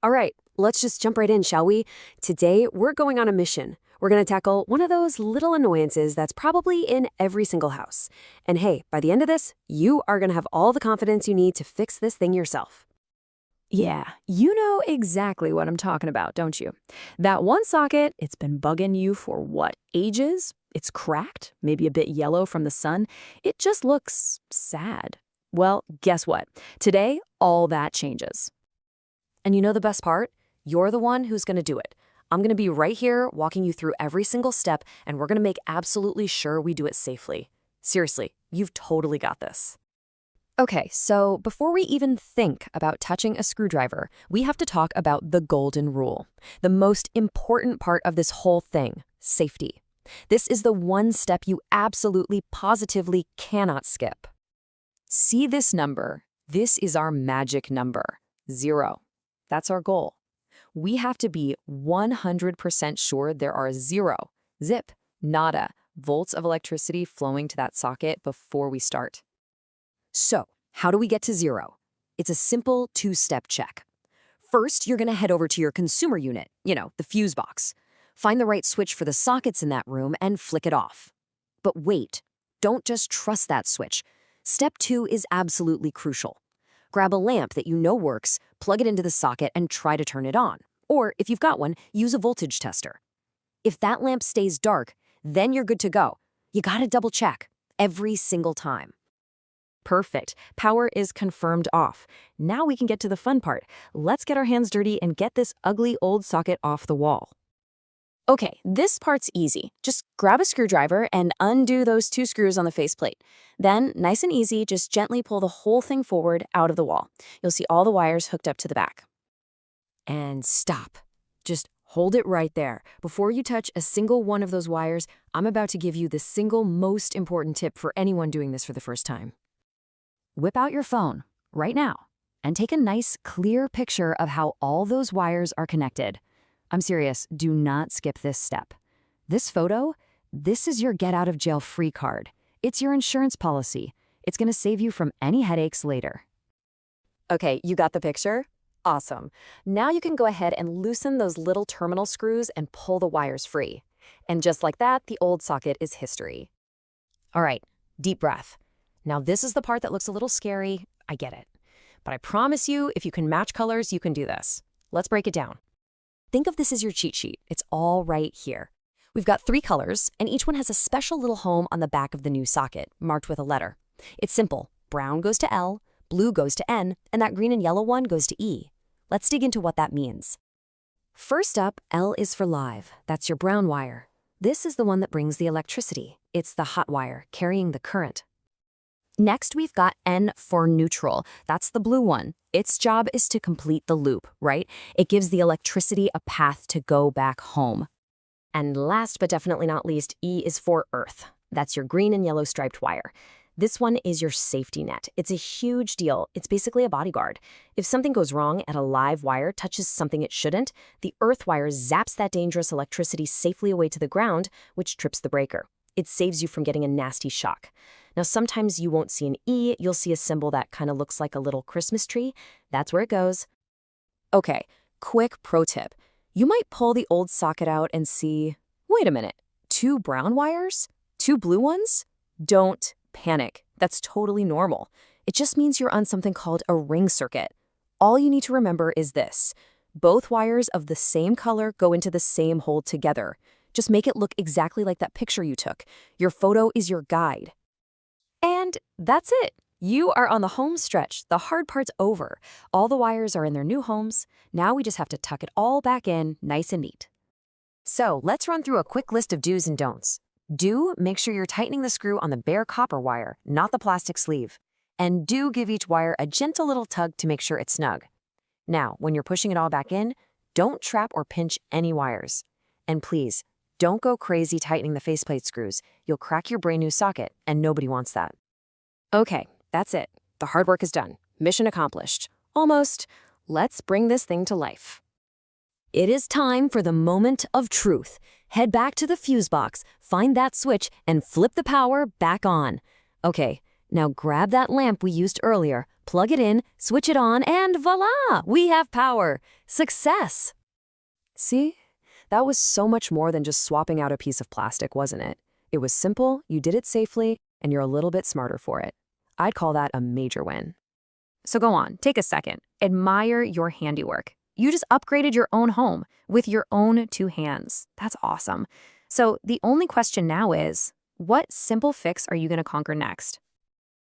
All right, let's just jump right in, shall we? Today, we're going on a mission. We're going to tackle one of those little annoyances that's probably in every single house. And hey, by the end of this, you are going to have all the confidence you need to fix this thing yourself. Yeah, you know exactly what I'm talking about, don't you? That one socket, it's been bugging you for what, ages? It's cracked, maybe a bit yellow from the sun. It just looks sad. Well, guess what? Today, all that changes. And you know the best part? You're the one who's going to do it. I'm going to be right here walking you through every single step, and we're going to make absolutely sure we do it safely. Seriously, you've totally got this. Okay, so before we even think about touching a screwdriver, we have to talk about the golden rule, the most important part of this whole thing, safety. This is the one step you absolutely, positively cannot skip. See this number? This is our magic number, 0. That's our goal. We have to be 100% sure there are 0, zip, nada, volts of electricity flowing to that socket before we start. So, how do we get to 0? It's a simple 2-step check. First, you're going to head over to your consumer unit, the fuse box. Find the right switch for the sockets in that room and flick it off. But wait, don't just trust that switch. Step 2 is absolutely crucial. Grab a lamp that you know works, plug it into the socket, and try to turn it on. Or, if you've got one, use a voltage tester. If that lamp stays dark, then you're good to go. You gotta double check, every single time. Perfect. Power is confirmed off. Now we can get to the fun part. Let's get our hands dirty and get this ugly old socket off the wall. Okay, this part's easy. Just grab a screwdriver and undo those 2 screws on the faceplate. Then, nice and easy, just gently pull the whole thing forward out of the wall. You'll see all the wires hooked up to the back. And stop. Just hold it right there. Before you touch a single one of those wires, I'm about to give you the single most important tip for anyone doing this for the first time. Whip out your phone right now and take a nice, clear picture of how all those wires are connected. I'm serious, do not skip this step. This photo, this is your get-out-of-jail-free card. It's your insurance policy. It's going to save you from any headaches later. Okay, you got the picture? Awesome. Now you can go ahead and loosen those little terminal screws and pull the wires free. And just like that, the old socket is history. All right, deep breath. Now this is the part that looks a little scary. I get it. But I promise you, if you can match colors, you can do this. Let's break it down. Think of this as your cheat sheet. It's all right here. We've got 3 colors, and each one has a special little home on the back of the new socket, marked with a letter. It's simple. Brown goes to L, blue goes to N, and that green and yellow one goes to E. Let's dig into what that means. First up, L is for live. That's your brown wire. This is the one that brings the electricity. It's the hot wire, carrying the current. Next, we've got N for neutral. That's the blue one. Its job is to complete the loop, right? It gives the electricity a path to go back home. And last but definitely not least, E is for earth. That's your green and yellow striped wire. This one is your safety net. It's a huge deal. It's basically a bodyguard. If something goes wrong and a live wire touches something it shouldn't, the earth wire zaps that dangerous electricity safely away to the ground, which trips the breaker. It saves you from getting a nasty shock. Now, sometimes you won't see an E, you'll see a symbol that kind of looks like a little Christmas tree. That's where it goes. Okay, quick pro tip. You might pull the old socket out and see, wait a minute, 2 brown wires? 2 blue ones? Don't panic. That's totally normal. It just means you're on something called a ring circuit. All you need to remember is this. Both wires of the same color go into the same hole together. Just make it look exactly like that picture you took. Your photo is your guide. And that's it. You are on the home stretch. The hard part's over. All the wires are in their new homes. Now we just have to tuck it all back in, nice and neat. So let's run through a quick list of do's and don'ts. Do make sure you're tightening the screw on the bare copper wire, not the plastic sleeve. And do give each wire a gentle little tug to make sure it's snug. Now, when you're pushing it all back in, don't trap or pinch any wires. And please, don't go crazy tightening the faceplate screws. You'll crack your brand new socket, and nobody wants that. Okay, that's it. The hard work is done. Mission accomplished. Almost. Let's bring this thing to life. It is time for the moment of truth. Head back to the fuse box, find that switch, and flip the power back on. Okay, now grab that lamp we used earlier, plug it in, switch it on, and voila! We have power. Success! See? That was so much more than just swapping out a piece of plastic, wasn't it? It was simple, you did it safely, and you're a little bit smarter for it. I'd call that a major win. So go on, take a second. Admire your handiwork. You just upgraded your own home with your own 2 hands. That's awesome. So the only question now is, what simple fix are you going to conquer next?